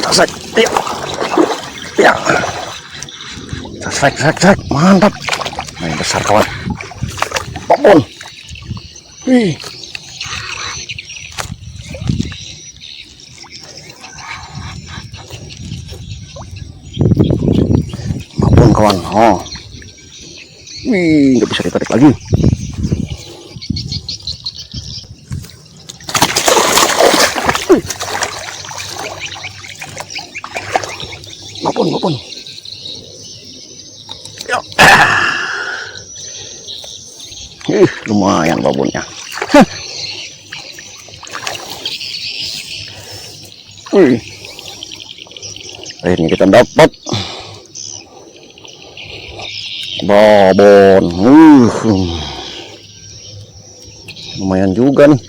Sek. Iya. Iya. Sek. Mantap. Nah, yang besar kawan. Babon. Wih. Babon kawan. Oh. Wih, nggak bisa ditarik lagi. Babon. Ya. Lumayan babonnya. Wih. Akhirnya kita dapat babon. Lumayan juga nih.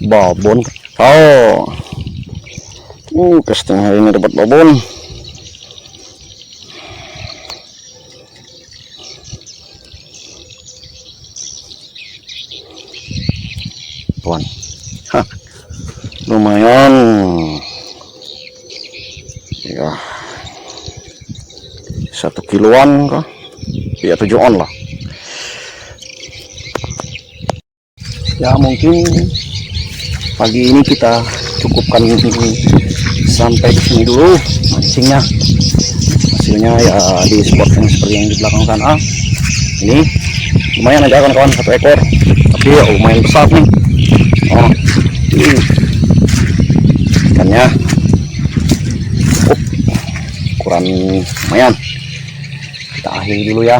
Babon. Casting hari ini dapat babon. Tuan. Lumayan. Ya. 1 kiloan kah? Ya 7 on lah. Ya mungkin pagi ini kita cukupkan sampai di sini dulu mancingnya. Hasilnya ya di spot yang seperti yang di belakang sana. Ini lumayan aja kawan-kawan, 1 ekor, tapi ya lumayan besar nih. Oh, ini ikannya ukuran lumayan. Kita akhiri dulu ya.